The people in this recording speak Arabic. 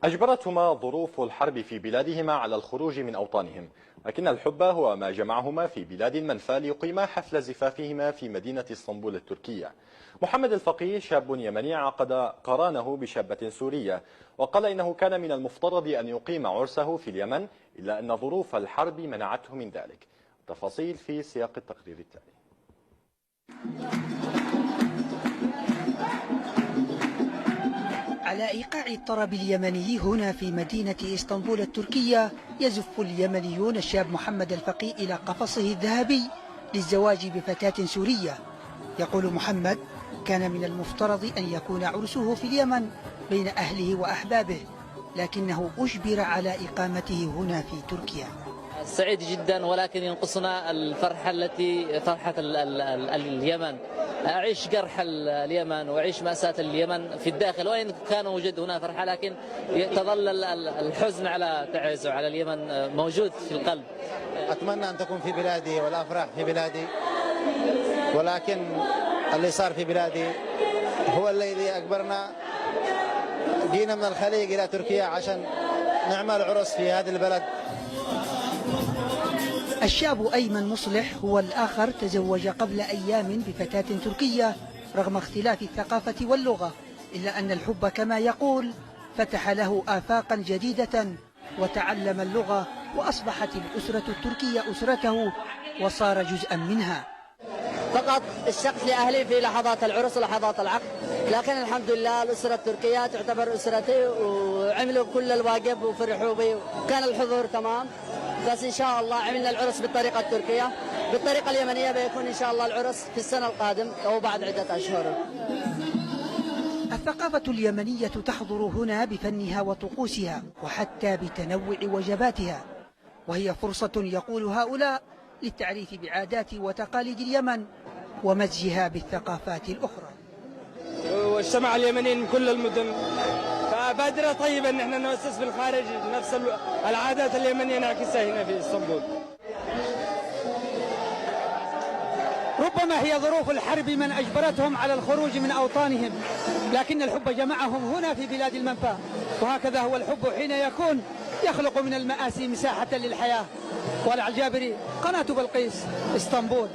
أجبرتهما ظروف الحرب في بلادهما على الخروج من أوطانهم، لكن الحب هو ما جمعهما في بلاد المنفى ليقيما حفل زفافهما في مدينة اسطنبول التركية. محمد الفقيه شاب يمني عقد قرانه بشابة سورية، وقال إنه كان من المفترض أن يقيم عرسه في اليمن، إلا أن ظروف الحرب منعته من ذلك. التفاصيل في سياق التقرير التالي. على إيقاع الطرب اليمني هنا في مدينة اسطنبول التركية، يزف اليمنيون الشاب محمد الفقيه إلى قفصه الذهبي للزواج بفتاة سورية. يقول محمد: كان من المفترض أن يكون عرسه في اليمن بين أهله وأحبابه، لكنه أجبر على إقامته هنا في تركيا. سعيد جدا، ولكن ينقصنا الفرحة التي فرحة اليمن. أعيش جرح اليمن وأعيش مأساة اليمن في الداخل، وإن كان وجد هنا فرحة لكن تظل الحزن على تعز وعلى اليمن موجود في القلب. أتمنى أن تكون في بلادي والأفراح في بلادي، ولكن اللي صار في بلادي هو الذي أجبرنا. جينا من الخليج إلى تركيا عشان نعمل عرس في هذا البلد. الشاب أيمن مصلح هو الآخر، تزوج قبل أيام بفتاة تركية رغم اختلاف الثقافة واللغة، إلا أن الحب كما يقول فتح له آفاقا جديدة وتعلم اللغة، وأصبحت الأسرة التركية أسرته وصار جزءا منها. فقط الشق لأهلي في لحظات العرس ولحظات العقد، لكن الحمد لله الأسرة التركية تعتبر أسرتي، وعملوا كل الواجب وفرحوا بي وكان الحضور تمام. بس إن شاء الله عملنا العرس بالطريقة التركية، بالطريقة اليمنية بيكون إن شاء الله العرس في السنة القادم أو بعد عدة أشهر. الثقافة اليمنية تحضر هنا بفنها وطقوسها وحتى بتنوع وجباتها، وهي فرصة يقول هؤلاء للتعريف بعادات وتقاليد اليمن ومزجها بالثقافات الأخرى. واجتمع اليمنيين من كل المدن، فبادرة طيبة ان احنا نؤسس في الخارج نفس العادات اليمنية نعكسها هنا في اسطنبول. ربما هي ظروف الحرب من أجبرتهم على الخروج من أوطانهم، لكن الحب جمعهم هنا في بلاد المنفى، وهكذا هو الحب حين يكون يخلق من المآسي مساحة للحياة. والعجابري، قناة بلقيس، اسطنبول.